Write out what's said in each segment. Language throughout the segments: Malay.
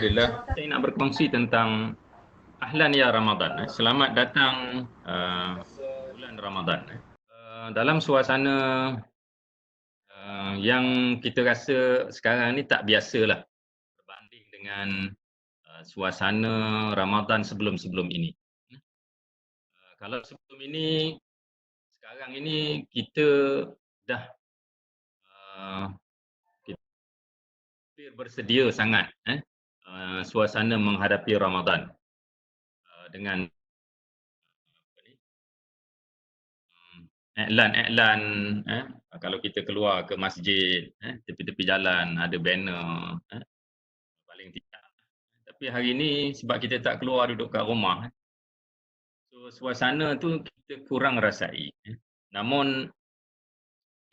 Alhamdulillah, saya nak berkongsi tentang Ahlan ya Ramadan. Selamat datang bulan Ramadan. Dalam suasana yang kita rasa sekarang ni tak biasalah berbanding dengan suasana Ramadan sebelum-sebelum ini. Kalau sebelum ini, sekarang ini kita dah kita bersedia sangat suasana menghadapi Ramadan dengan iklan-iklan, kalau kita keluar ke masjid, tepi-tepi jalan ada banner, paling tidak. Tapi hari ini sebab kita tak keluar, duduk kat rumah, so suasana tu kita kurang rasai. Namun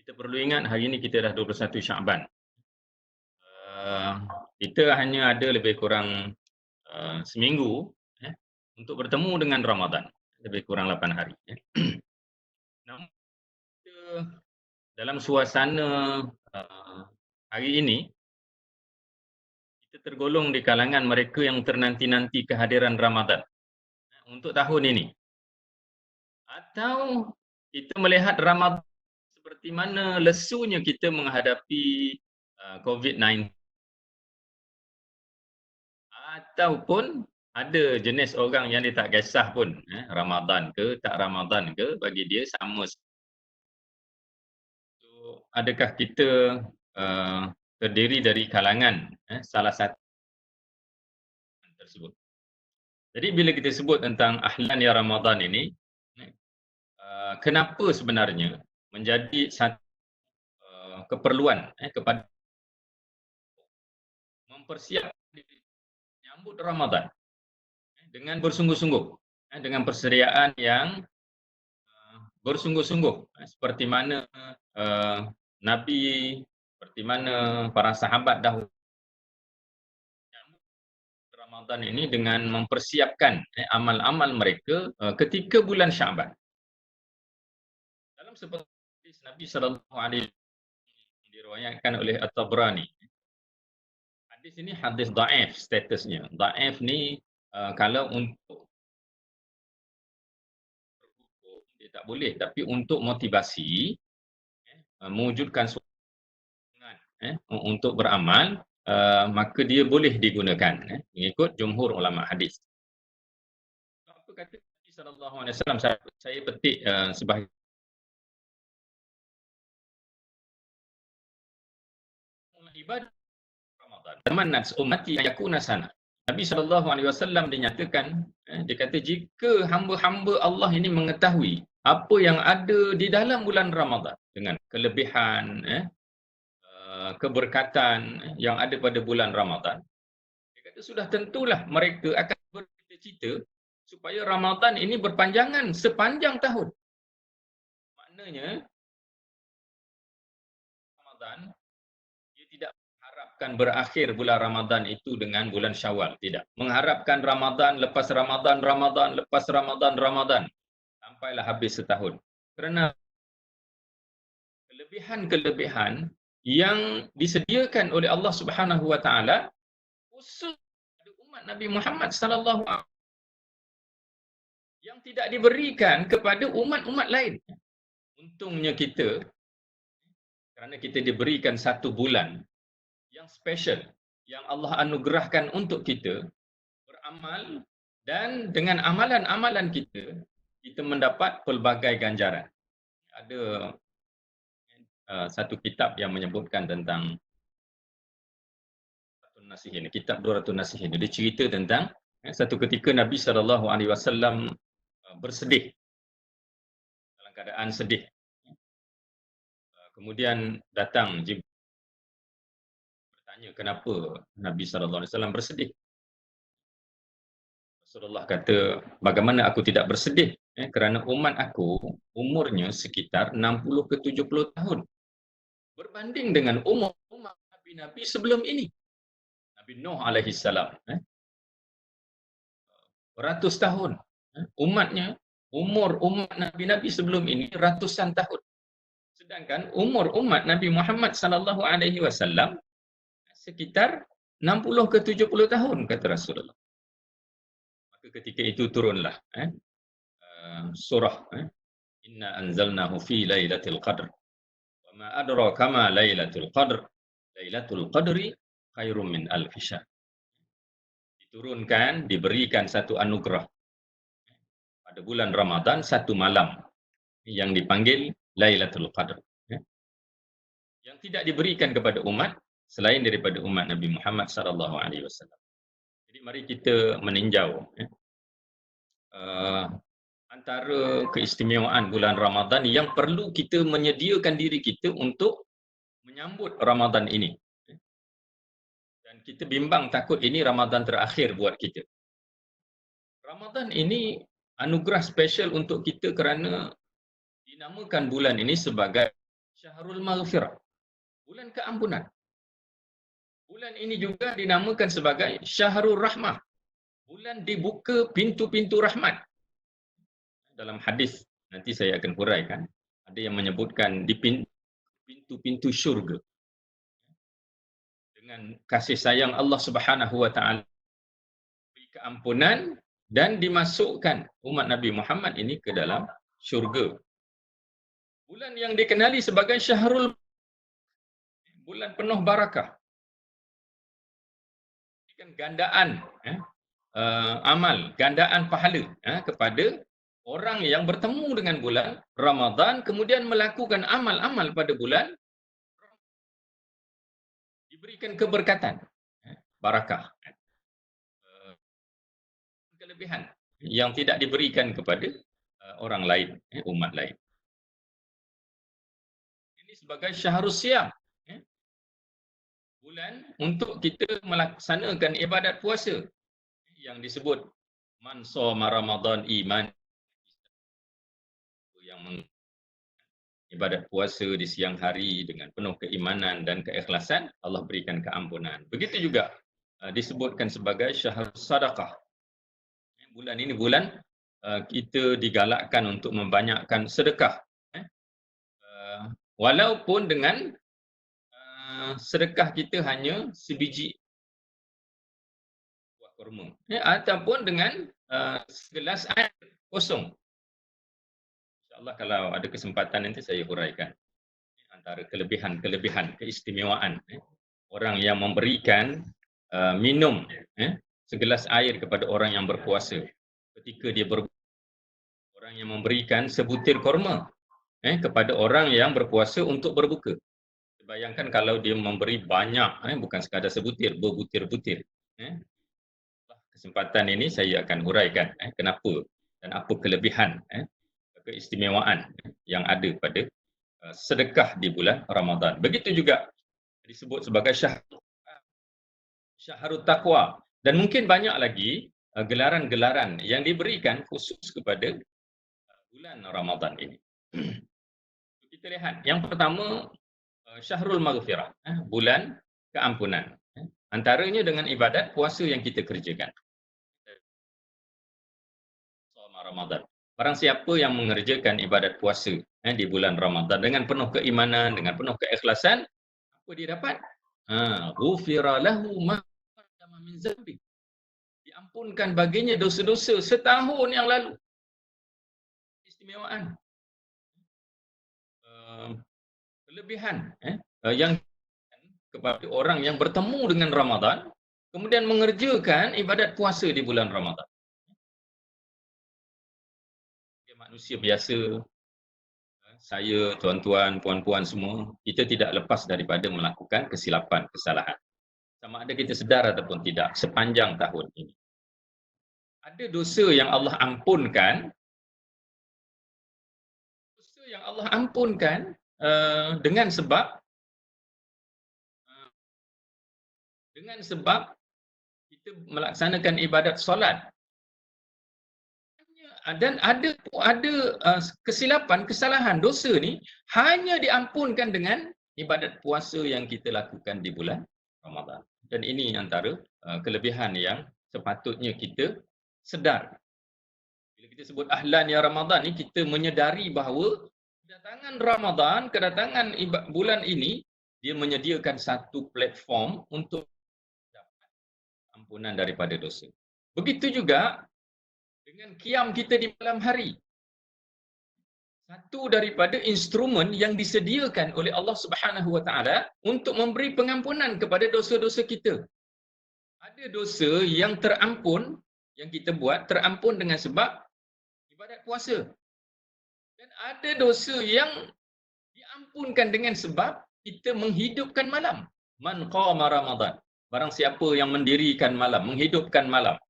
kita perlu ingat hari ini kita dah 21 Syaban. Kita hanya ada lebih kurang seminggu untuk bertemu dengan Ramadan, lebih kurang 8 hari. Namun kita dalam suasana hari ini, kita tergolong di kalangan mereka yang ternanti-nanti kehadiran Ramadan untuk tahun ini. Atau kita melihat Ramadan seperti mana lesunya kita menghadapi COVID-19. Ataupun ada jenis orang yang dia tak kisah pun, Ramadan ke tak Ramadan ke, bagi dia sama. So, adakah kita terdiri dari kalangan salah satu tersebut? Jadi bila kita sebut tentang Ahlan ya Ramadan ini, kenapa sebenarnya menjadi satu keperluan kepada mempersiapkan menyambut Ramadan dengan bersungguh-sungguh, dengan persediaan yang bersungguh-sungguh, seperti mana Nabi, seperti mana para sahabat dahulu Ramadan ini dengan mempersiapkan amal-amal mereka ketika bulan Syaban. Dalam seperti Nabi SAW diriwayatkan oleh At-Tabrani. Hadis ini hadis dhaif statusnya. Dhaif ni kalau untuk dia tak boleh, tapi untuk motivasi, mewujudkan semangat untuk beramal, maka dia boleh digunakan mengikut jumhur ulama hadis. Apa kata Nabi SAW? Saya petik sebahagian ibadah Ramadan. Tamanat ummati yakuna sana. Nabi SAW dinyatakan, dia kata jika hamba-hamba Allah ini mengetahui apa yang ada di dalam bulan Ramadan dengan kelebihan, keberkatan yang ada pada bulan Ramadan, dia kata sudah tentulah mereka akan bercita-cita supaya Ramadan ini berpanjangan sepanjang tahun. Maknanya Ramadan dia tidak mengharapkan berakhir bulan Ramadan itu dengan bulan Syawal, tidak. Mengharapkan Ramadan lepas Ramadan, Ramadan lepas Ramadan, Ramadan sampailah habis setahun. Kerana kelebihan-kelebihan yang disediakan oleh Allah Subhanahu wa taala khusus pada umat Nabi Muhammad sallallahu alaihi wasallam yang tidak diberikan kepada umat-umat lain. Untungnya kita, kerana kita diberikan satu bulan yang special, yang Allah anugerahkan untuk kita beramal, dan dengan amalan-amalan kita, kita mendapat pelbagai ganjaran. Ada satu kitab yang menyebutkan tentang Nasihin, kitab 200 Nasihin. Dia cerita tentang satu ketika Nabi SAW bersedih, dalam keadaan sedih. Kemudian datang Jibril bertanya kenapa Nabi SAW bersedih. Rasulullah kata, bagaimana aku tidak bersedih? Kerana umat aku umurnya sekitar 60 ke 70 tahun. Berbanding dengan umur Nabi-Nabi sebelum ini. Nabi Nuh alaihi salam, ratus tahun. Umatnya, umur umat Nabi-Nabi sebelum ini ratusan tahun. Sedangkan umur umat Nabi Muhammad sallallahu alaihi wasallam sekitar 60 ke 70 tahun, kata Rasulullah. Maka ketika itu turunlah surah Inna anzalnahu fi lailatul qadr. Wa ma adraka ma lailatul qadr. Lailatul qadri khairum min alfi syahr. Diturunkan, diberikan satu anugerah pada bulan Ramadan, satu malam yang dipanggil Lailatul Qadr, yang tidak diberikan kepada umat selain daripada umat Nabi Muhammad sallallahu alaihi wasallam. Jadi mari kita meninjau antara keistimewaan bulan Ramadan yang perlu kita menyediakan diri kita untuk menyambut Ramadan ini. Dan kita bimbang takut ini Ramadan terakhir buat kita. Ramadan ini anugerah spesial untuk kita kerana dinamakan bulan ini sebagai Syahrul Maghfirah, bulan keampunan. Bulan ini juga dinamakan sebagai Syahrul Rahmah, bulan dibuka pintu-pintu rahmat. Dalam hadis, nanti saya akan huraikan, ada yang menyebutkan di pintu-pintu syurga. Dengan kasih sayang Allah Subhanahu wa taala, beri keampunan dan dimasukkan umat Nabi Muhammad ini ke dalam syurga. Bulan yang dikenali sebagai Syahrul, bulan penuh barakah. Gandaan amal, gandaan pahala kepada orang yang bertemu dengan bulan Ramadan kemudian melakukan amal-amal pada bulan, diberikan keberkatan, barakah, kelebihan yang tidak diberikan kepada orang lain, umat lain. Ini sebagai Syahrul Siyam, bulan untuk kita melaksanakan ibadat puasa yang disebut man shoma Ramadan iman, yang ibadat puasa di siang hari dengan penuh keimanan dan keikhlasan, Allah berikan keampunan. Begitu juga disebutkan sebagai Syahrul Sadaqah. Bulan ini bulan kita digalakkan untuk membanyakkan sedekah, walaupun dengan sedekah kita hanya sebiji buah kurma, ataupun dengan segelas air kosong. InsyaAllah kalau ada kesempatan nanti saya huraikan antara kelebihan-kelebihan, keistimewaan orang yang memberikan minum segelas air kepada orang yang berpuasa ketika dia berbuka, orang yang memberikan sebutir kurma kepada orang yang berpuasa untuk berbuka. Bayangkan kalau dia memberi banyak, bukan sekadar sebutir, berbutir-butir. Kesempatan ini saya akan huraikan kenapa dan apa kelebihan, keistimewaan yang ada pada sedekah di bulan Ramadan. Begitu juga disebut sebagai Syahrul Taqwa, dan mungkin banyak lagi gelaran-gelaran yang diberikan khusus kepada bulan Ramadan ini. Kita lihat yang pertama, Syahrul Maghfirah, bulan keampunan. Antaranya dengan ibadat puasa yang kita kerjakan. Ramadan. Barang siapa yang mengerjakan ibadat puasa di bulan Ramadan dengan penuh keimanan, dengan penuh keikhlasan, apa dia dapat? Ghufira lahu ma taqaddama min dzambi. Diampunkan baginya dosa-dosa setahun yang lalu. Istimewaan. Kelebihan yang kepada orang yang bertemu dengan Ramadan kemudian mengerjakan ibadat puasa di bulan Ramadan. Manusia biasa, saya, tuan-tuan, puan-puan semua, kita tidak lepas daripada melakukan kesilapan, kesalahan. Sama ada kita sedar ataupun tidak sepanjang tahun ini. Ada dosa yang Allah ampunkan, dengan sebab kita melaksanakan ibadat solat. Dan ada kesilapan, kesalahan, dosa ni hanya diampunkan dengan ibadat puasa yang kita lakukan di bulan Ramadan. Dan ini antara kelebihan yang sepatutnya kita sedar. Bila kita sebut ahlan ya Ramadan ni, kita menyedari bahawa kedatangan bulan ini, dia menyediakan satu platform untuk ampunan daripada dosa. Begitu juga dengan qiyam kita di malam hari. Satu daripada instrumen yang disediakan oleh Allah Subhanahu Wa Taala untuk memberi pengampunan kepada dosa-dosa kita. Ada dosa yang terampun, yang kita buat terampun dengan sebab ibadat puasa. Dan ada dosa yang diampunkan dengan sebab kita menghidupkan malam. Man qama Ramadan. Barang siapa yang mendirikan malam, menghidupkan malam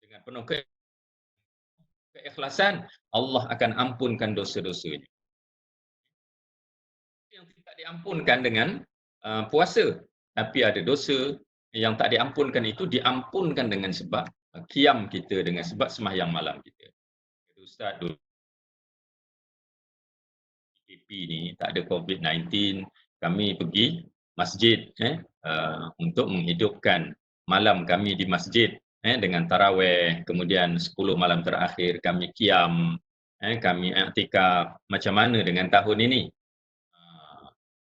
dengan penuh keikhlasan, Allah akan ampunkan dosa-dosanya. Yang tidak diampunkan dengan puasa, tapi ada dosa yang tak diampunkan itu diampunkan dengan sebab qiyam kita, dengan sebab sembahyang malam kita. Ustaz, PKP ni tak ada COVID-19, kami pergi masjid untuk menghidupkan malam kami di masjid dengan tarawih, kemudian 10 malam terakhir kami qiyam, kami i'tikaf. Macam mana dengan tahun ini?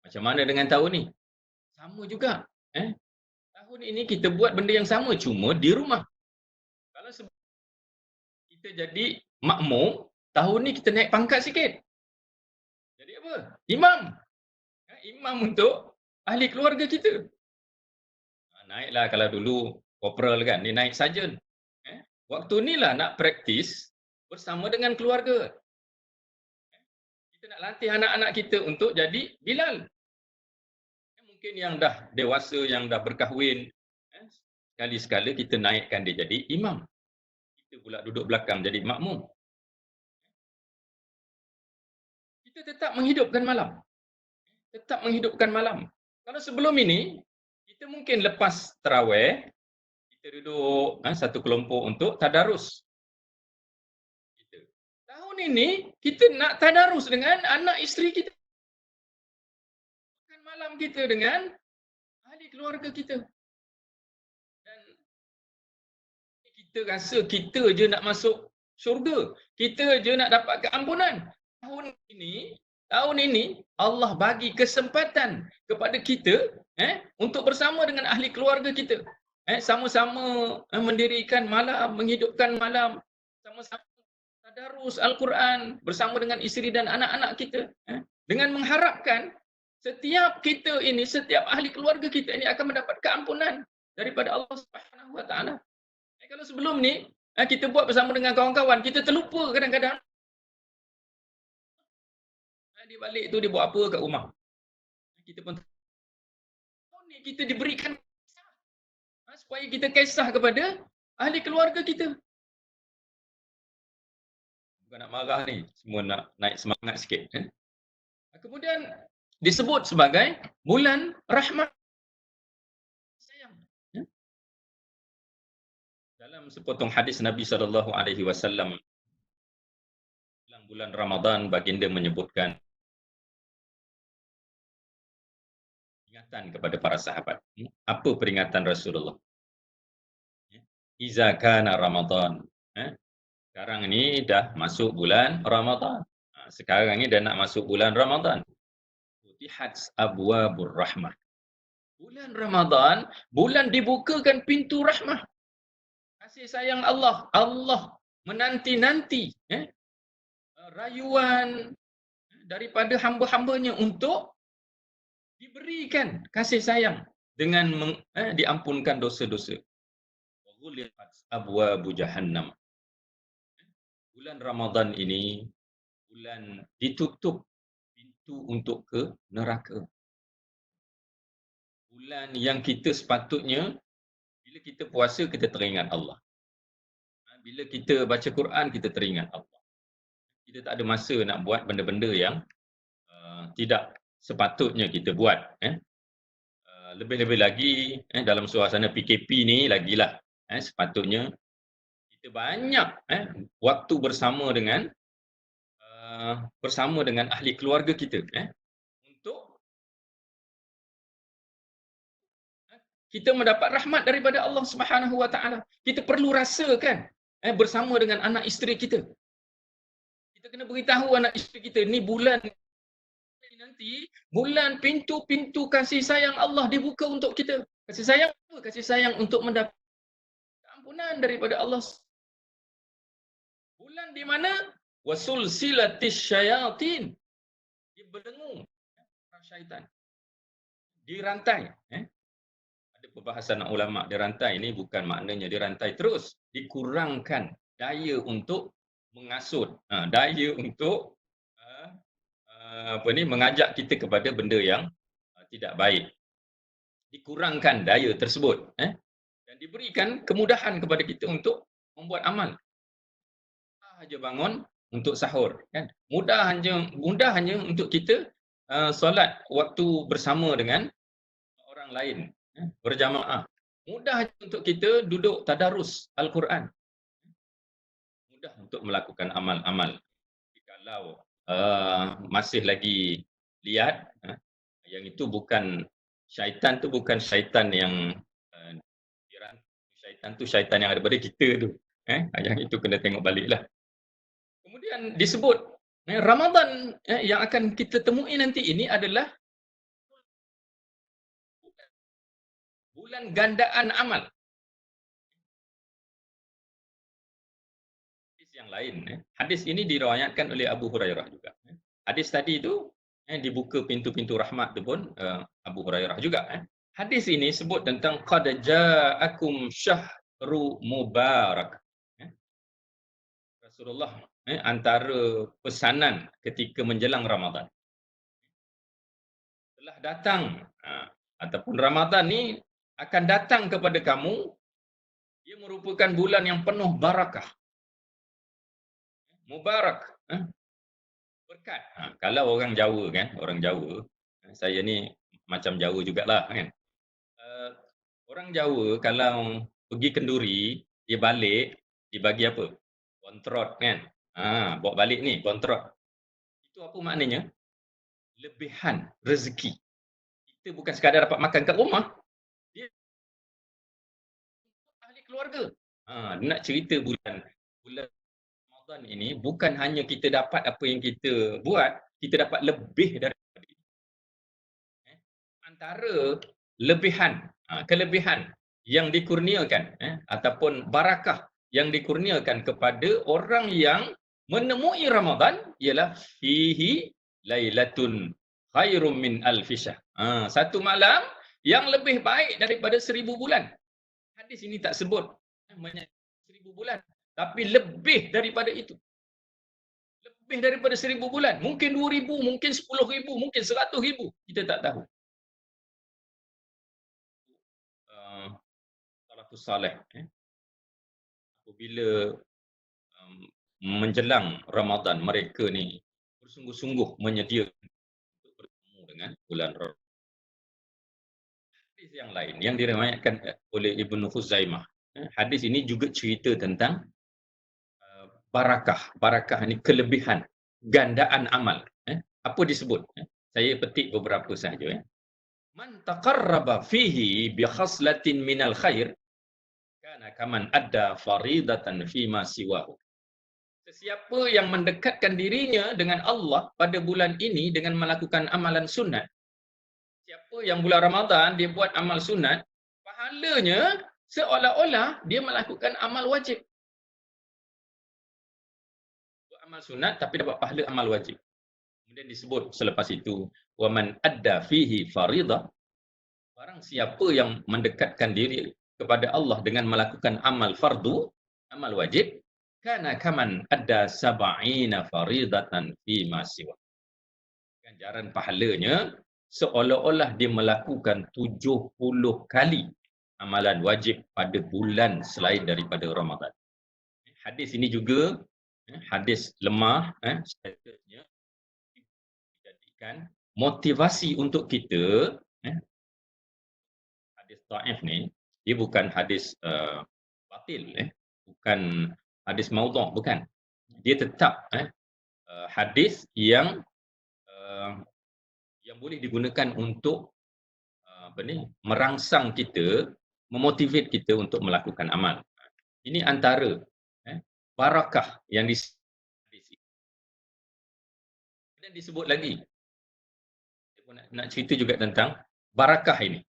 Macam mana dengan tahun ni? Sama juga. Tahun ini kita buat benda yang sama, cuma di rumah. Kalau kita jadi makmum, tahun ni kita naik pangkat sikit. Jadi apa? Imam. Imam untuk ahli keluarga kita. Naiklah, kalau dulu corporal kan, dia naik sarjan. Waktu ni lah nak praktis bersama dengan keluarga. Kita nak latih anak-anak kita untuk jadi Bilal. Mungkin yang dah dewasa, yang dah berkahwin, sekali-sekala kita naikkan dia jadi imam. Kita pula duduk belakang jadi makmum. Kita tetap menghidupkan malam. Tetap menghidupkan malam. Kalau sebelum ini, kita mungkin lepas tarawih, kita duduk satu kelompok untuk tadarus. Tahun ini, kita nak tadarus dengan anak isteri kita. Makan malam kita dengan ahli keluarga kita. Dan kita rasa kita je nak masuk syurga. Kita je nak dapat keampunan. Tahun ini Allah bagi kesempatan kepada kita untuk bersama dengan ahli keluarga kita. Sama-sama mendirikan malam, menghidupkan malam, sama-sama tadarus Al-Quran bersama dengan isteri dan anak-anak kita. Dengan mengharapkan setiap kita ini, setiap ahli keluarga kita ini akan mendapat keampunan daripada Allah Subhanahu Wa Taala. Kalau sebelum ni kita buat bersama dengan kawan-kawan, kita terlupa kadang-kadang. Dia balik tu dia buat apa kat rumah. Kita pun ni kita diberikan kisah, supaya kita kisah kepada ahli keluarga kita. Bukan nak marah ni, semua nak naik semangat sikit. Kemudian disebut sebagai bulan rahmat sayang. Dalam sepotong hadis Nabi SAW, dalam bulan Ramadan, baginda menyebutkan peringatan kepada para sahabat. Apa peringatan Rasulullah? Iza kana Ramadan. Sekarang ni dah masuk bulan Ramadan. Sekarang ni dah nak masuk bulan Ramadan. Futihat abwabur rahmah. Bulan Ramadan, bulan dibukakan pintu rahmah. Kasih sayang Allah. Allah menanti-nanti rayuan daripada hamba-hambanya untuk diberikan kasih sayang dengan diampunkan dosa-dosa. Wa ghulqat abwabu jahannam. Bulan Ramadan ini bulan ditutup pintu untuk ke neraka. Bulan yang kita sepatutnya bila kita puasa kita teringat Allah. Bila kita baca Quran kita teringat Allah. Kita tak ada masa nak buat benda-benda yang tidak sepatutnya kita buat. Lebih-lebih lagi dalam suasana PKP ni lagilah sepatutnya kita banyak waktu bersama dengan ahli keluarga kita untuk kita mendapat rahmat daripada Allah Subhanahu Wa Taala. Kita perlu rasakan bersama dengan anak isteri kita. Kita kena beritahu anak isteri kita, ni bulan nanti, bulan pintu-pintu kasih sayang Allah dibuka untuk kita. Kasih sayang apa? Kasih sayang untuk mendapat ampunan daripada Allah. Bulan di mana wasulsilatis syayatin, dibelenggu para syaitan, dirantai. Ada perbahasan ulama, dirantai ini bukan maknanya dirantai terus, dikurangkan daya untuk mengasut, daya untuk mengajak kita kepada benda yang tidak baik. Dikurangkan daya tersebut, dan diberikan kemudahan kepada kita untuk membuat amal. Mudah saja bangun untuk sahur, kan? Mudah hanya untuk kita solat waktu bersama dengan orang lain, berjamaah. Mudah untuk kita duduk tadarus Al-Quran. Mudah untuk melakukan amal-amal. Kalau masih lagi lihat, yang itu bukan syaitan, tu bukan syaitan yang syaitan tu syaitan yang ada pada kita tu. Yang itu kena tengok baliklah. Kemudian disebut Ramadan yang akan kita temui nanti ini adalah bulan gandaan amal. Hadis yang lain, hadis ini diriwayatkan oleh Abu Hurairah juga. Hadis tadi itu dibuka pintu-pintu rahmat tu pun Abu Hurairah juga. Hadis ini sebut tentang qad ja'akum syahru mubarak. Rasulullah antara pesanan ketika menjelang Ramadan. Telah datang ataupun Ramadan ni akan datang kepada kamu, dia merupakan bulan yang penuh barakah. Mubarak, berkat. Kalau orang Jawa kan, orang Jawa, saya ni macam Jawa jugalah kan. Orang Jawa kalau pergi kenduri, dia balik, dia bagi apa? Bontrot kan. Bawa balik ni, bontrot. Itu apa maknanya? Lebihan rezeki. Kita bukan sekadar dapat makan kat rumah, dia ahli keluarga. Nak cerita bulan Ramadan ini bukan hanya kita dapat apa yang kita buat, kita dapat lebih daripada itu. Antara lebihan, kelebihan yang dikurniakan ataupun barakah yang dikurniakan kepada orang yang menemui Ramadan ialah fihi lailatun khairum min alfi syahr. Satu malam yang lebih baik daripada 1000 bulan. Hadis ini tak sebut 1000 bulan, tapi lebih daripada itu. Lebih daripada 1000 bulan. Mungkin 2000, mungkin 10,000, mungkin 100,000. Kita tak tahu. Salafus saleh. Apabila menjelang Ramadan, mereka ni bersungguh-sungguh menyediakan untuk bertemu dengan bulan Ramadan. Hadis yang lain yang diriwayatkan oleh Ibnu Khuzaimah. Hadis ini juga cerita tentang barakah. Barakah ini kelebihan, gandaan amal. Apa disebut? Saya petik beberapa sahaja. Man taqarraba fihi bi khaslatin minal khair kana kaman adda faridatan fima siwahu. Sesiapa yang mendekatkan dirinya dengan Allah pada bulan ini dengan melakukan amalan sunat, siapa yang bulan Ramadan dia buat amal sunat, pahalanya seolah-olah dia melakukan amal wajib. Buat amal sunat tapi dapat pahala amal wajib. Kemudian disebut selepas itu, wa man adda fihi faridah, barang siapa yang mendekatkan diri kepada Allah dengan melakukan amal fardu, amal wajib, kana kaman adda sab'ina faridatan fi ma siwa. Ganjaran pahalanya seolah-olah dia melakukan 70 kali amalan wajib pada bulan selain daripada Ramadan. Hadis ini juga hadis lemah, statusnya dijadikan motivasi untuk kita. Hadis dhaif ni dia bukan hadis batil, bukan hadis maudhu', bukan. Dia tetap hadis yang boleh digunakan untuk merangsang kita, memotivate kita untuk melakukan amal. Ini antara barakah yang dan disebut lagi. Nak cerita juga tentang barakah ini.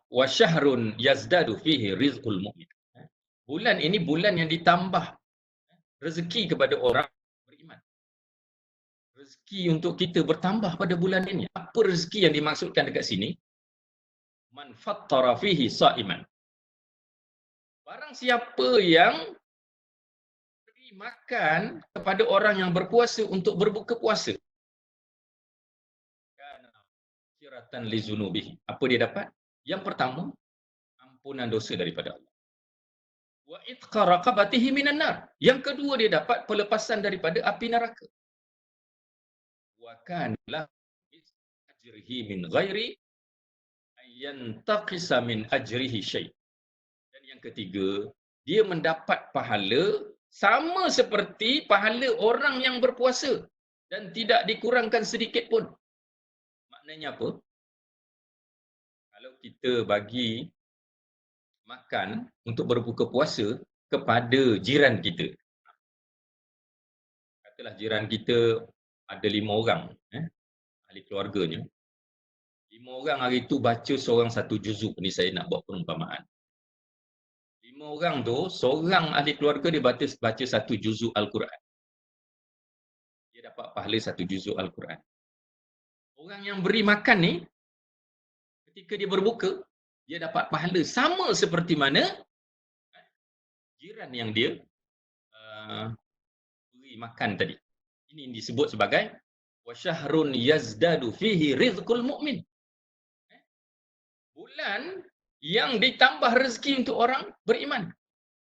wa syahrun yazdadu fihi rizqul mu'min. Bulan ini bulan yang ditambah rezeki kepada orang beriman. Rezeki untuk kita bertambah pada bulan ini. Apa rezeki yang dimaksudkan dekat sini? Man fattara fihi sa'iman. Barang siapa yang beri makan kepada orang yang berpuasa untuk berbuka puasa. Kana kiratan li zunubihi. Apa dia dapat? Yang pertama, ampunan dosa daripada Allah. Wa itqa raqabatihi minan nar. Yang kedua dia dapat pelepasan daripada api neraka. Wa kana lahu ajrihi min ghairi ayantaqisa min ajrihi syai'. Dan yang ketiga, dia mendapat pahala sama seperti pahala orang yang berpuasa dan tidak dikurangkan sedikit pun. Maknanya apa? Kalau kita bagi makan untuk berbuka puasa kepada jiran kita. Katalah jiran kita ada 5 orang, ahli keluarganya. 5 orang hari tu baca seorang satu juzuk. Ni saya nak buat perumpamaan. 5 orang tu, seorang ahli keluarga dia baca satu juzuk Al-Quran. Dia dapat pahala satu juzuk Al-Quran. Orang yang beri makan ni, ketika dia berbuka, dia dapat pahala sama seperti mana jiran yang dia beri makan tadi. Ini disebut sebagai wasyahrun yazdadu fihi rizqul mu'min. Bulan yang ditambah rezeki untuk orang beriman.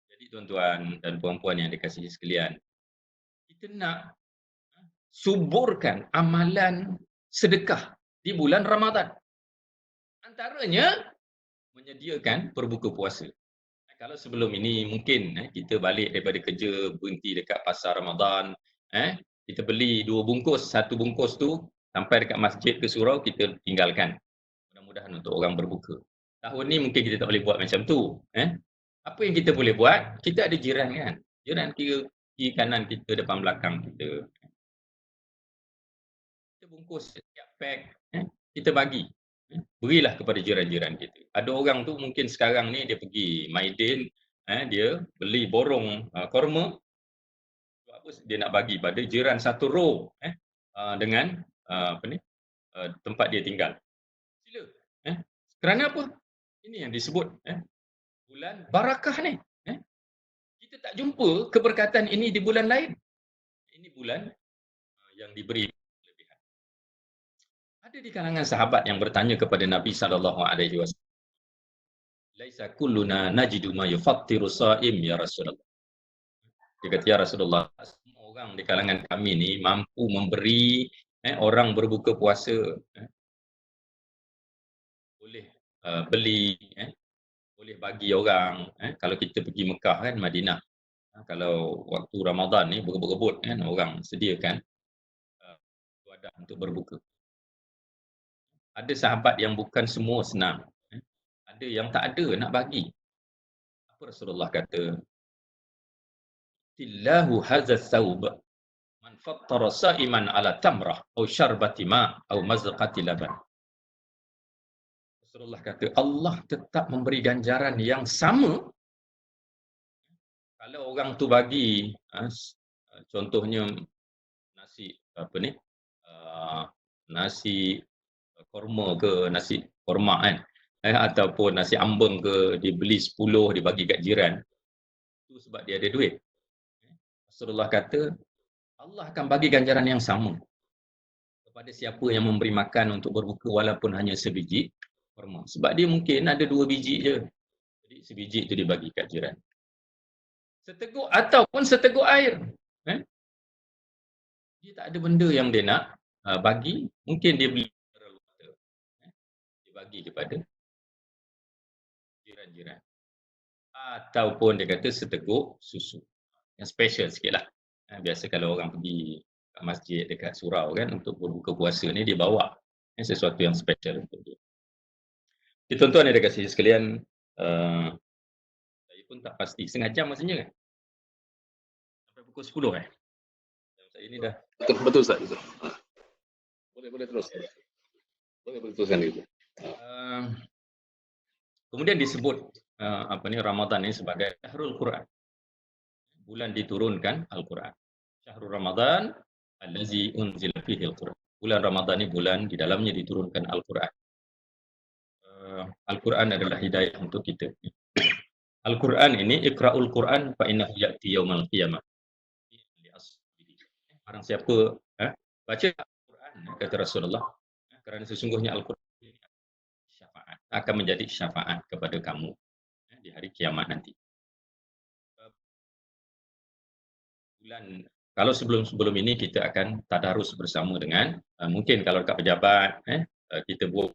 Jadi tuan-tuan dan puan-puan yang dikasihi sekalian, kita nak suburkan amalan sedekah di bulan Ramadan. Antaranya menyediakan berbuka puasa. Kalau sebelum ini mungkin kita balik daripada kerja, berhenti dekat pasar Ramadan, kita beli 2 bungkus, 1 bungkus tu sampai dekat masjid ke surau kita tinggalkan. Mudah-mudahan untuk orang berbuka. Tahun ni mungkin kita tak boleh buat macam tu. Apa yang kita boleh buat? Kita ada jiran kan. Jiran kiri kanan kita, depan belakang kita. Kita bungkus setiap pack, kita bagi. Berilah kepada jiran-jiran kita. Ada orang tu mungkin sekarang ni dia pergi Maidin, dia beli borong korma. Apa dia nak bagi pada jiran satu row dengan tempat dia tinggal. Sila. Kerana apa? Ini yang disebut bulan barakah ni. Kita tak jumpa keberkatan ini di bulan lain. Ini bulan yang diberi kelebihan. Ada di kalangan sahabat yang bertanya kepada Nabi SAW. Laisa kulluna najidu ma yufattiru sha'im ya Rasulullah. Dia kata, ya Rasulullah, semua orang di kalangan kami ni mampu memberi orang berbuka puasa. Boleh beli, boleh bagi orang. Kalau kita pergi Mekah kan, Madinah, kalau waktu Ramadan ni berebut-rebut kan, orang sediakan wadah untuk berbuka. Ada sahabat yang bukan semua senang, ada yang tak ada nak bagi. Apa Rasulullah kata? Tillahu hazaz saub man fattara sa'iman ala tamrah au syarbati ma au mazqati laban. Rasulullah kata, Allah tetap memberi ganjaran yang sama kalau orang tu bagi contohnya nasi nasi korma ke nasi korma kan, ataupun nasi ambeng ke, dibeli 10 dibagi kat jiran. Itu sebab dia ada duit. Rasulullah kata Allah akan bagi ganjaran yang sama kepada siapa yang memberi makan untuk berbuka walaupun hanya sebiji korma. Sebab dia mungkin ada 2 biji je. Jadi sebiji itu dibagi kat jiran. Seteguk ataupun seteguk air. Dia tak ada benda yang dia nak bagi, mungkin dia beli dia bagi kepada jiran-jiran. Ataupun dia kata seteguk susu. Yang special sikitlah. Biasa kalau orang pergi kat masjid dekat surau kan untuk berbuka puasa ni, dia bawa sesuatu yang special untuk dia. Jadi tuan-tuan yang dikasihi sekalian, saya pun tak pasti. Setengah jam maksudnya kan? Sampai pukul 10 Saya ni dah. Betul Ustaz. Boleh terus. Boleh teruskan itu. Kemudian disebut Ramadan ini sebagai Syahrul Quran, bulan diturunkan Al-Quran. Syahrul Ramadan allazi unzila fihi Al-Quran. Bulan Ramadan ini bulan di dalamnya diturunkan Al-Quran. Al-Quran adalah hidayah untuk kita. Al-Quran ini iqra'ul Quran fa innahu ya'ti yaumal qiyamah. Barang siapa baca Al-Quran, kata Rasulullah, kerana sesungguhnya Al-Quran syafaat, akan menjadi syafaat kepada kamu di hari kiamat nanti. Bulan, kalau sebelum ini kita akan tadarus bersama dengan mungkin kalau dekat pejabat kita buat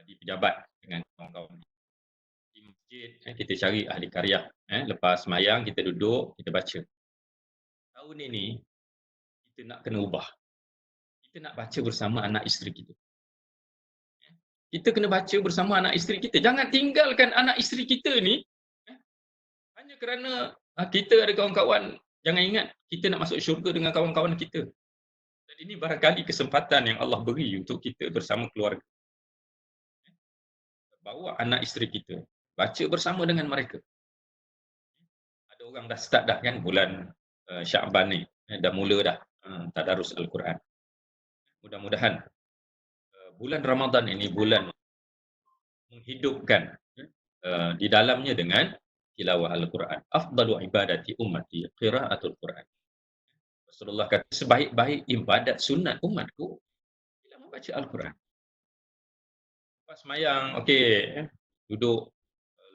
di pejabat dengan kawan-kawan di masjid, kita cari ahli karyah, lepas semayang kita duduk, kita baca. Tahun ini kita nak kena ubah, kita nak baca bersama anak isteri kita. Kita kena baca bersama anak isteri kita. Jangan tinggalkan anak isteri kita ni hanya kerana kita ada kawan-kawan. Jangan ingat kita nak masuk syurga dengan kawan-kawan kita. Dan ini barangkali kesempatan yang Allah beri untuk kita bersama keluarga. Bawa anak isteri kita, baca bersama dengan mereka. Ada orang dah start dah kan bulan Sya'ban ni, dah mula dah tadarus Al-Quran. Mudah-mudahan bulan Ramadan ini bulan menghidupkan di dalamnya dengan tilawah Al-Quran. Afdalu ibadati ummati qiraatul Quran. Rasulullah kata sebaik-baik ibadat sunat umatku ialah membaca Al-Quran. Lepas semayang, okey, duduk,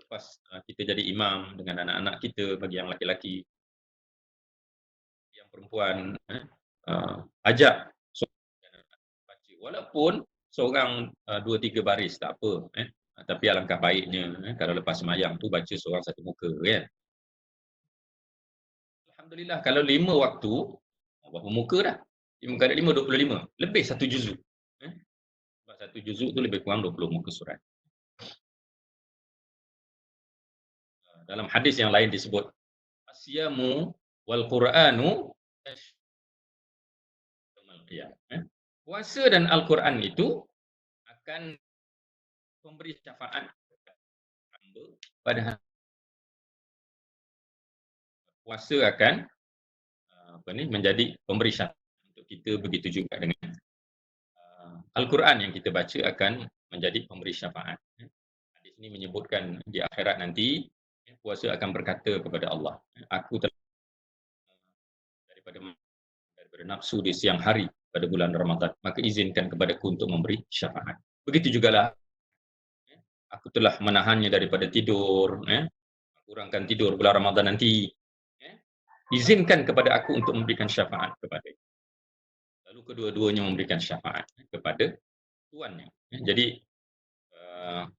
lepas kita jadi imam dengan anak-anak kita bagi yang laki-laki, yang perempuan, ajak baca. Walaupun seorang 2-3 baris tak apa, tapi alangkah baiknya kalau lepas semayang tu baca seorang satu muka kan. Alhamdulillah kalau 5 waktu, berapa muka dah? 5 kali 5, 25. Lebih 1 juzuk. Sebab 1 juzuk tu lebih kurang 20 muka surat. Dalam hadis yang lain disebut asyamu wal Qur'anu puasa dan Al-Quran itu akan memberi syafaat pada puasa akan menjadi pemberi syafaat untuk kita, begitu juga dengan Al-Quran yang kita baca akan menjadi pemberi syafaat. Hadis ini menyebutkan di akhirat nanti puasa akan berkata kepada Allah, aku telah daripada nafsu di siang hari pada bulan Ramadan, maka izinkan kepadaku untuk memberi syafaat. Begitu jugalah aku telah menahannya daripada tidur, kurangkan tidur bulan Ramadan nanti, izinkan kepada aku untuk memberikan syafaat kepada. Lalu kedua-duanya memberikan syafaat kepada tuannya. Jadi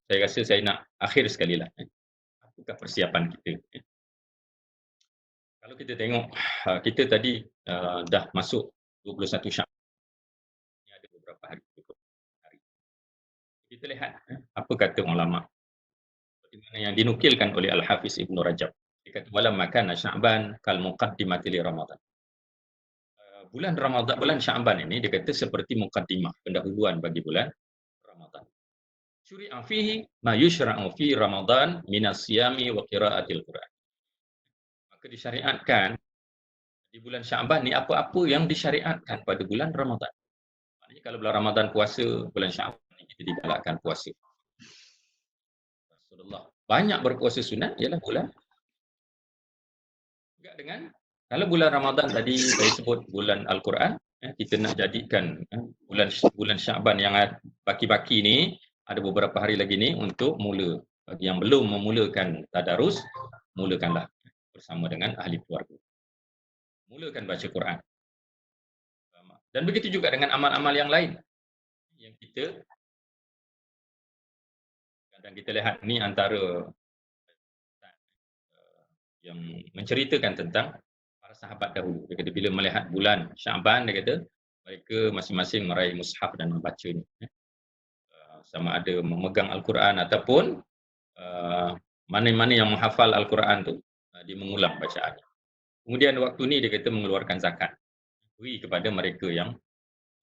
saya rasa saya nak akhir sekali lah. Apakah persiapan kita? Kalau kita tengok, kita tadi dah masuk 21 Syawal. Ini ada beberapa hari. Kita lihat apa kata ulama. Bagaimana yang dinukilkan oleh Al-Hafiz Ibn Rajab. Dia kata, walamma kana Sya'ban kal muqaddimati li Ramadan. Bulan Ramadan, bulan Sya'ban ini dia kata seperti muqaddimah, pendahuluan bagi bulan Ramadan. Syuri'a fihi ma yushra'u fi Ramadan minas siyami wa qiraatil Quran. Maka disyariatkan di bulan Sya'ban ni apa-apa yang disyariatkan pada bulan Ramadan. Maknanya kalau bulan Ramadan puasa, bulan Sya'ban kita digalakkan puasa. Rasulullah banyak berpuasa sunat ialah bulan. Juga dengan kalau bulan Ramadan tadi saya sebut bulan Al-Quran, kita nak jadikan bulan Sya'ban yang baki-baki ni ada beberapa hari lagi ni untuk mula. Bagi yang belum memulakan tadarus, mulakanlah bersama dengan ahli keluarga. Mulakan baca Quran. Dan begitu juga dengan amal-amal yang lain yang kita kadang kita lihat ni antara yang menceritakan tentang para sahabat dahulu. Dia kata bila melihat bulan Sya'ban, dia kata mereka masing-masing meraih mushaf dan membacanya. Sama ada memegang Al-Quran ataupun mana-mana yang menghafal Al-Quran tu dia mengulang bacaannya. Kemudian waktu ni dia kata mengeluarkan zakat, beri kepada mereka yang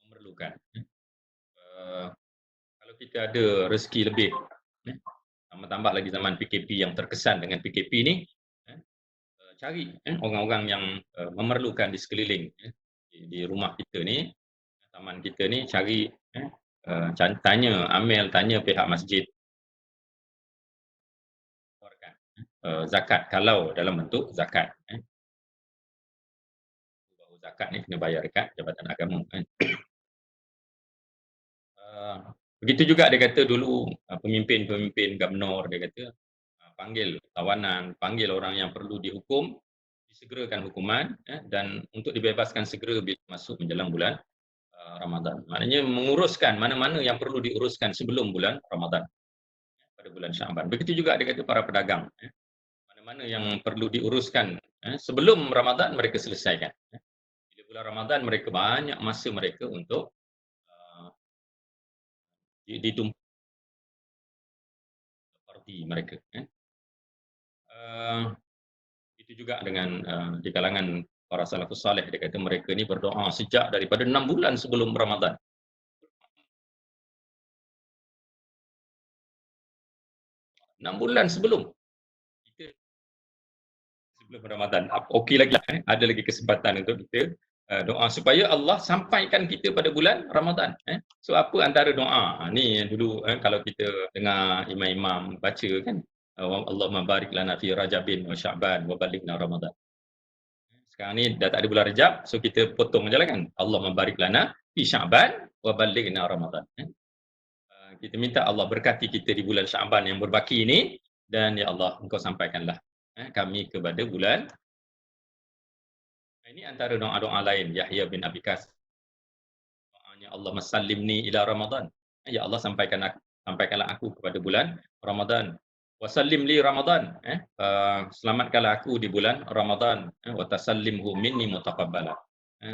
memerlukan. Kalau ketika ada rezeki lebih, tambah-tambah lagi zaman PKP yang terkesan dengan PKP ni, cari orang-orang yang memerlukan di sekeliling di rumah kita ni, taman kita ni, cari tanya, amil tanya pihak masjid keluarkan zakat kalau dalam bentuk zakat. Bahawa zakat ni kena bayar dekat Jabatan Agama kan. Begitu juga dia kata dulu pemimpin-pemimpin gubernur dia kata panggil tawanan, panggil orang yang perlu dihukum, disegerakan hukuman dan untuk dibebaskan segera bila masuk menjelang bulan Ramadan. Maknanya menguruskan mana-mana yang perlu diuruskan sebelum bulan Ramadan pada bulan Syaban. Begitu juga dia kata para pedagang, mana-mana yang perlu diuruskan sebelum Ramadan mereka selesaikan. Bila bulan Ramadan mereka banyak masa mereka untuk ditumpuk parti mereka. Itu juga dengan di kalangan para salafus saleh, dia kata mereka ni berdoa sejak daripada 6 bulan sebelum Ramadan. 6 bulan sebelum kita sebelum Ramadan. Okey lagi ada lagi kesempatan untuk kita doa supaya Allah sampaikan kita pada bulan Ramadan. So apa antara doa? Ni dulu kalau kita dengar imam-imam baca kan, Allahumma barik lana fi Rajabin wa Sya'ban wa balighna Ramadan. Sekarang ni dah tak ada bulan Rajab, so kita potong je lah kan. Allahumma barik lana fi Sya'ban wa balighna Ramadan. Kita minta Allah berkati kita di bulan Sya'ban yang berbaki ini, dan ya Allah engkau sampaikanlah kami kepada bulan. Ini antara doa-doa lain Yahya bin Abi Kasir. Doanya Allahumma sallimni ila Ramadan. Ya Allah sampaikanlah aku kepada bulan Ramadan. Wa sallim li Ramadan. Selamatkanlah aku di bulan Ramadan. Wa tasallimhu minni mutaqabbala.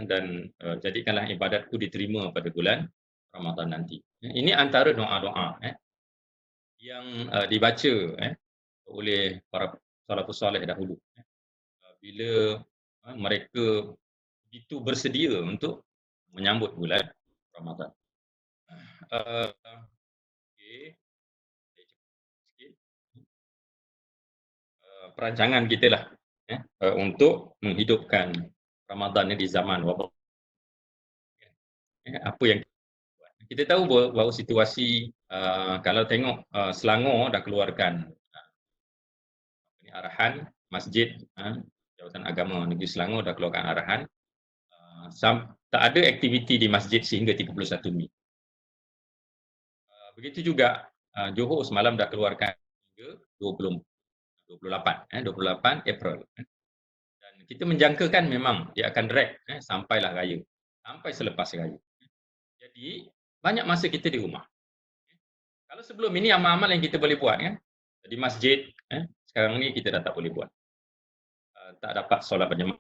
Dan jadikanlah ibadatku diterima pada bulan Ramadan nanti. Ini antara doa-doa yang dibaca oleh para salafus saleh dahulu. Bila mereka begitu bersedia untuk menyambut bulan Ramadan. Okey. Perancangan kita lah untuk menghidupkan Ramadan ni di zaman wabak. Apa yang kita tahu bahawa situasi kalau tengok Selangor dah keluarkan arahan masjid, Jabatan Agama Negeri Selangor dah keluarkan arahan tak ada aktiviti di masjid sehingga 31 Mei. Begitu juga Johor semalam dah keluarkan hingga 28 April. Dan kita menjangkakan memang dia akan drag sampailah raya, sampai selepas raya. Jadi banyak masa kita di rumah. Kalau sebelum ini amal-amal yang kita boleh buat kan, di masjid, sekarang ni kita dah tak boleh buat. Tak dapat solat berjemaah,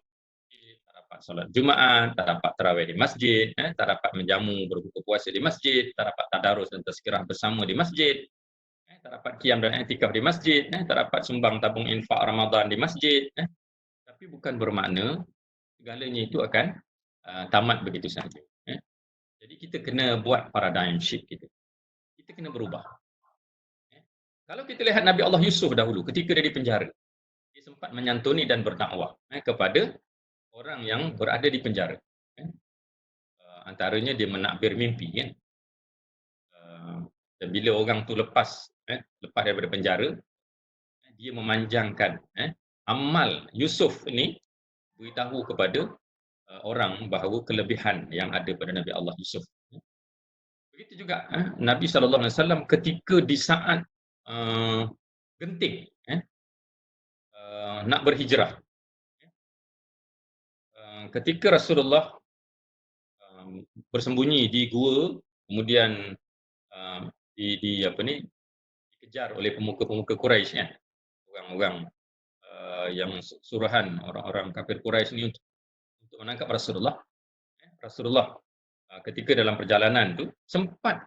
tak dapat solat Jumaat, tak dapat tarawih di masjid, tak dapat menjamu berbuka puasa di masjid, tak dapat tadarus dan tazkirah bersama di masjid, tak dapat qiyam dan i'tikaf di masjid, tak dapat sumbang tabung infak Ramadan di masjid. Tapi bukan bermakna segalanya itu akan tamat begitu saja. Jadi kita kena buat paradigm shift kita. Kita kena berubah. Kalau kita lihat Nabi Allah Yusuf dahulu ketika dia di penjara, dia sempat menyantuni dan berdakwah kepada orang yang berada di penjara. Antaranya dia menakbir mimpi kan. Dan bila orang tu lepas daripada penjara, dia memanjangkan amal Yusuf ini beritahu kepada orang bahawa kelebihan yang ada pada Nabi Allah Yusuf. Begitu juga Nabi SAW ketika di saat genting nak berhijrah, ketika Rasulullah bersembunyi di gua, kemudian dikejar oleh pemuka-pemuka Quraisy kan, orang-orang yang suruhan orang-orang kafir Quraisy ini untuk menangkap Rasulullah. Rasulullah ketika dalam perjalanan tu sempat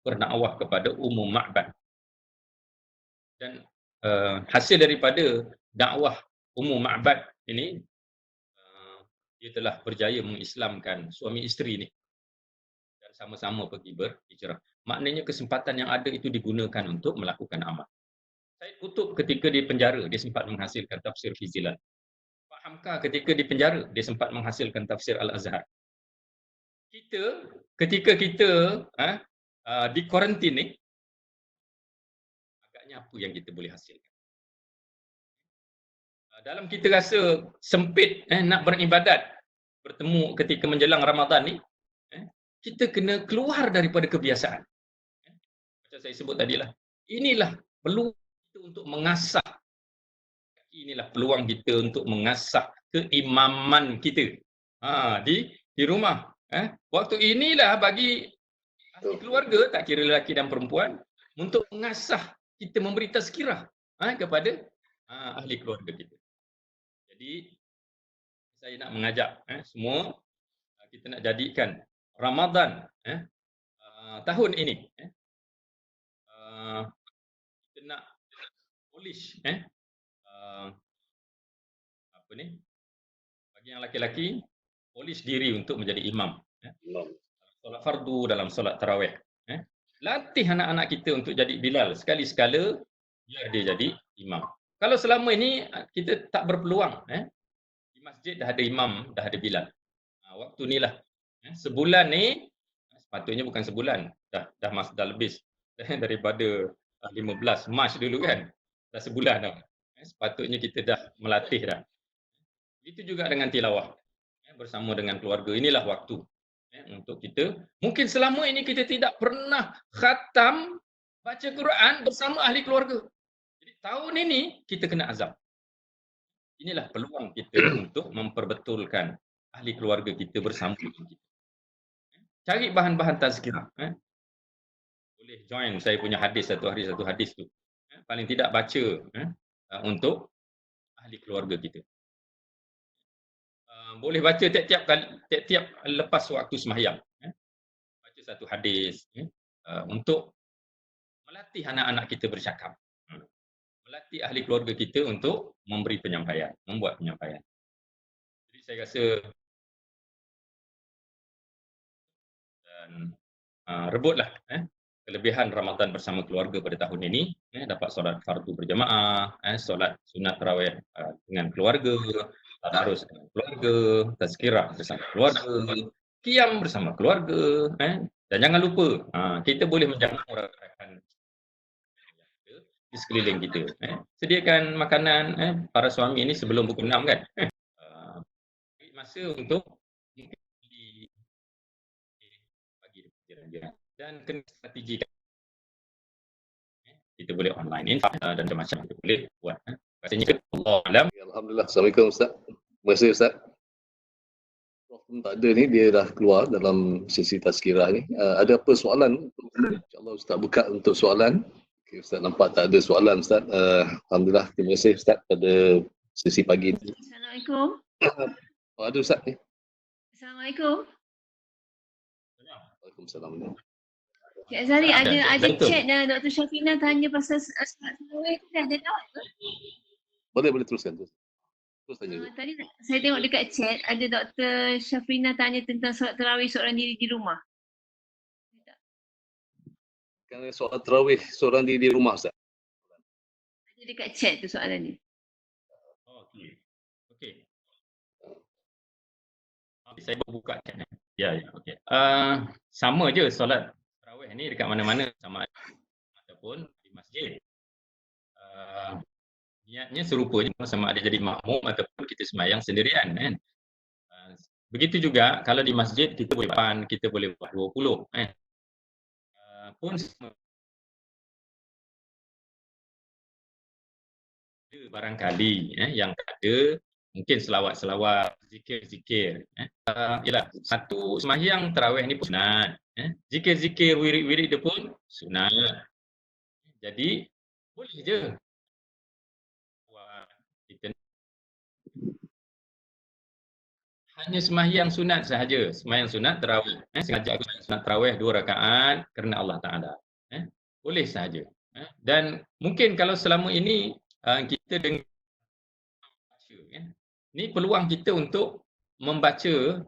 berdakwah kepada Ummu Ma'bad. Dan hasil daripada dakwah Ummu Ma'bad ini, dia telah berjaya mengislamkan suami isteri ni. Dan sama-sama pergi berhijrah. Maknanya kesempatan yang ada itu digunakan untuk melakukan amal. Said Qutb ketika di penjara, dia sempat menghasilkan tafsir Fizilan. Pak Hamka ketika di penjara, dia sempat menghasilkan tafsir Al-Azhar. Kita, ketika kita di kuarantin ni, agaknya apa yang kita boleh hasilkan? Dalam kita rasa sempit nak beribadat, bertemu ketika menjelang Ramadan ni, kita kena keluar daripada kebiasaan. Macam saya sebut tadilah, inilah peluang kita untuk mengasah, inilah peluang kita untuk mengasah keimaman kita di rumah. Waktu inilah bagi ahli keluarga, tak kira lelaki dan perempuan, untuk mengasah kita, memberi tazkirah kepada ahli keluarga kita. Jadi saya nak mengajak semua, kita nak jadikan Ramadan tahun ini kita nak polish bagi yang laki-laki, polish diri untuk menjadi imam. Solat fardu dalam solat tarawih. Latih anak-anak kita untuk jadi Bilal sekali-sekala, biar dia jadi imam. Kalau selama ini kita tak berpeluang, di masjid dah ada imam, dah ada Bilal. Waktu ni lah, sebulan ni, sepatutnya bukan sebulan, dah lebih daripada 15 Mac dulu kan, dah sebulan dah. Sepatutnya kita dah melatih dah. Itu juga dengan tilawah bersama dengan keluarga. Inilah waktu untuk kita. Mungkin selama ini kita tidak pernah khatam baca Quran bersama ahli keluarga. Jadi tahun ini kita kena azam. Inilah peluang kita untuk memperbetulkan ahli keluarga kita bersama dengan kita. Cari bahan-bahan tazkirah. Boleh join saya punya hadis, satu hari satu hadis tu. Paling tidak baca untuk ahli keluarga kita. Boleh baca tiap-tiap lepas waktu sembahyang. Baca satu hadis untuk melatih anak-anak kita bercakap. Melatih ahli keluarga kita untuk memberi penyampaian, membuat penyampaian. Jadi saya rasa dan rebutlah kelebihan Ramadan bersama keluarga pada tahun ini, dapat solat fardu berjamaah, solat sunat tarawih dengan keluarga, tadarus dengan keluarga, tazkirah bersama keluarga, qiyam bersama keluarga, dan jangan lupa kita boleh menjamu rakan-rakan di sekeliling kita. Sediakan makanan para suami ini sebelum pukul 6 kan. Masa untuk dan kena strategi kita boleh online dan macam-macam kita boleh buat. Rasanya Allah alam. Alhamdulillah. Assalamualaikum Ustaz. Terima kasih Ustaz. Prof pun tak ada ni, dia dah keluar dalam sesi tazkirah ni. Ada apa soalan? InsyaAllah Ustaz buka untuk soalan. Okay, Ustaz nampak tak ada soalan Ustaz. Alhamdulillah. Terima kasih Ustaz pada sesi pagi ni. Assalamualaikum. Ada Ustaz ni. Assalamualaikum. Waalaikumsalam. Cik Azhari, ada chat Dr. Syafina tanya pasal solat tarawih tu, ada jawab ke? Boleh teruskan. Terus tanya. Tadi saya tengok dekat chat, ada Dr. Syafina tanya tentang solat tarawih seorang diri di rumah. Kan solat tarawih seorang diri di rumah Ustaz. Ada dekat chat tu soalan ni. Okey. Saya buka chat. Ya, okey. Sama je solat tarawih ni dekat mana-mana, sama ataupun di masjid. Niatnya serupa je, sama ada jadi makmum ataupun kita sembahyang sendirian kan. Begitu juga kalau di masjid kita boleh 8, kita boleh buat 20 kan. Pun barangkali yang tak ada mungkin selawat-selawat, zikir-zikir. Ialah satu sembahyang tarawih ni pun sunat. Zikir-zikir, wirid-wirid dia pun sunat. Jadi boleh je. Kita hanya sembahyang sunat sahaja, sembahyang sunat tarawih. Sengaja aku sunat tarawih 2 rakaat kerana Allah Taala. Boleh sahaja. Dan mungkin kalau selama ini kita dengar ni peluang kita untuk membaca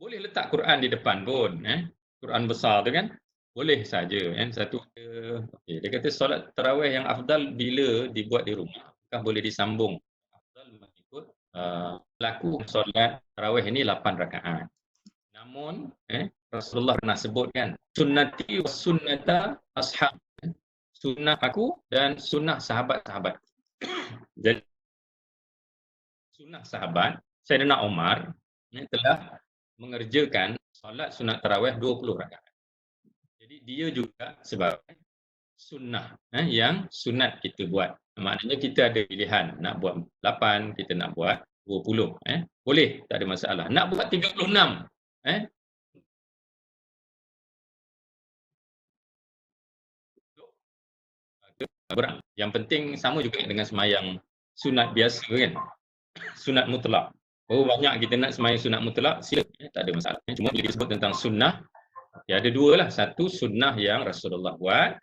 Boleh letak Quran di depan pun, Quran besar tu kan. Boleh saja kan. Okey, dia kata solat tarawih yang afdal bila dibuat di rumah. Apakah boleh disambung? Afdal mengikut pelaku solat tarawih ini 8 rakaat. Namun Rasulullah pernah sebutkan sunnati wa sunnata ashab. Sunnah aku dan sunnah sahabat-sahabat. Jadi sunnah sahabat Sayyidina Umar telah mengerjakan solat sunat tarawih 20 rakaat. Jadi dia juga sebagai sunnah yang sunat kita buat. Maknanya kita ada pilihan nak buat 8, kita nak buat 20. Boleh, tak ada masalah. Nak buat 36. Berang. Yang penting sama juga dengan semayang sunat biasa kan. Sunat mutlak. Oh, banyak kita nak semayang sunat mutlak, silakan, tak ada masalah. Cuma bila disebut tentang sunnah, ya ada dua lah. Satu sunnah yang Rasulullah buat.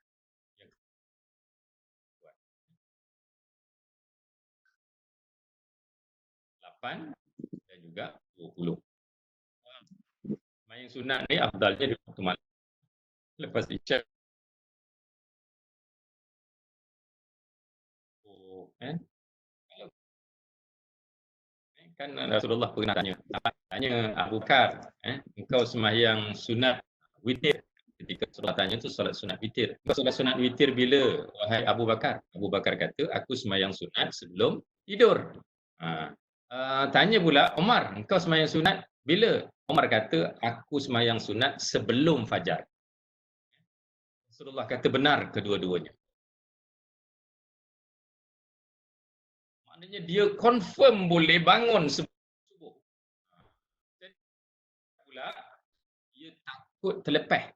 8 dan juga 20. Semayang sunat ni afdalnya di waktu malam. Lepas isyak. Kan Rasulullah pernah tanya Abu Bakar, engkau sembahyang sunat witir. Ketika Rasulullah tanya tu solat sunat witir. Engkau solat sunat witir bila, wahai Abu Bakar? Abu Bakar kata, aku sembahyang sunat sebelum tidur. Tanya pula Umar, engkau sembahyang sunat bila? Umar kata, aku sembahyang sunat sebelum fajar. Rasulullah kata benar kedua-duanya. Maknanya dia confirm boleh bangun subuh. Dan pula dia takut terlepas.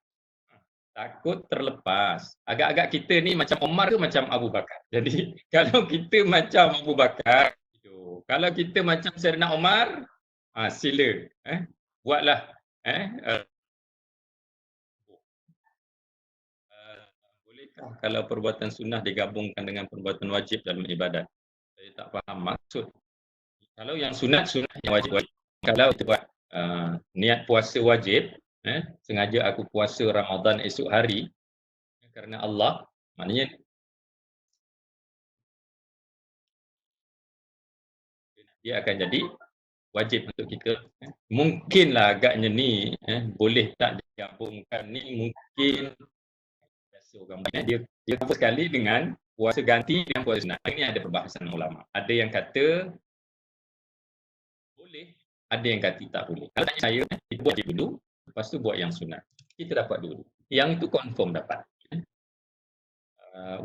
Takut terlepas. Agak-agak kita ni macam Umar ke macam Abu Bakar. Jadi kalau kita macam Abu Bakar, kalau kita macam Sayyidina Umar, sila buatlah bolehkah kalau perbuatan sunnah digabungkan dengan perbuatan wajib dalam ibadat? Saya tak faham maksud. Kalau yang sunat yang wajib. Kalau kita buat niat puasa wajib, sengaja aku puasa Ramadan esok hari kerana Allah, maknanya dia akan jadi wajib untuk kita. Mungkinlah agaknya ni boleh tak digabungkan ni, mungkin biasa orang dia apa sekali dengan puasa ganti dengan puasa sunat. Ini ada perbahasan ulama. Ada yang kata boleh, ada yang kata tak boleh. Kalau tanya saya, kita buat dulu, lepas tu buat yang sunat. Kita dapat dulu. Yang itu confirm dapat.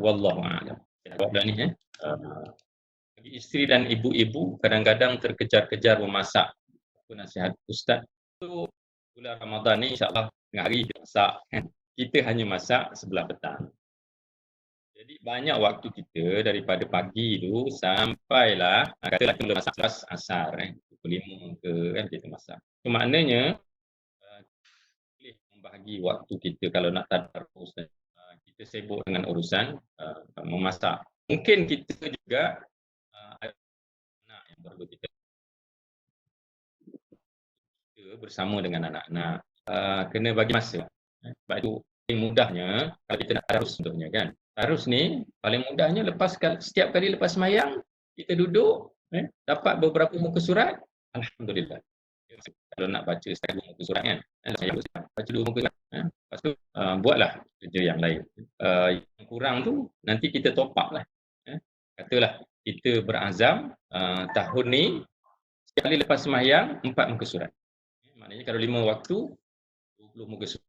Wallahu a'lam. Jawab dah ni bagi isteri dan ibu-ibu kadang-kadang terkejar-kejar memasak. Apa nasihat Ustaz? Itu bulan Ramadan ni insya-Allah tengah hari kita masak. Kita hanya masak sebelah petang. Jadi banyak waktu kita daripada pagi tu sampailah katalah kita masak selepas asar pukul 5 ke kan kita masak. So, maknanya boleh membahagi waktu kita kalau nak tadarus kita sibuk dengan urusan memasak. Mungkin kita juga ada anak yang perlu kita bersama dengan anak-anak. Kena bagi masa. Sebab itu paling mudahnya kalau kita nak tadarus contohnya kan. Tadarus ni paling mudahnya setiap kali lepas sembahyang kita duduk dapat beberapa muka surat, alhamdulillah. Kalau nak baca sekali muka surat kan, baca 2 muka surat. Lepas tu buatlah kerja yang lain. Yang kurang tu nanti kita top up lah. Katalah kita berazam tahun ni sekali lepas sembahyang 4 muka surat. Maknanya kalau 5 waktu 20 muka surat.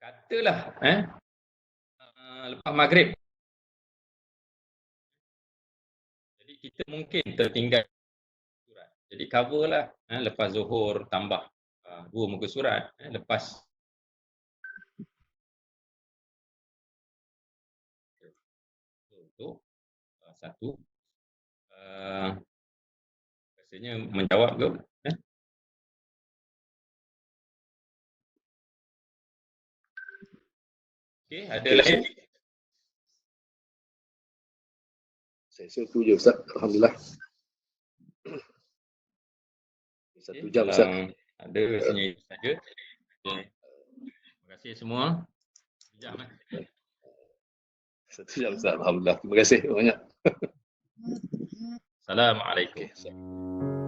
Katalah lepas maghrib. Jadi kita mungkin tertinggal surat. Jadi coverlah lepas zuhur tambah 2 muka surat. Lepas itu satu. Rasanya menjawab ke? Okey, ada lain? Saya setuju Ustaz. Alhamdulillah. 1 jam Ustaz. Ada rasanya itu saja. Okay. Terima kasih semua. Sejam 1 jam Ustaz. Alhamdulillah. Terima kasih banyak. Assalamualaikum. Okay.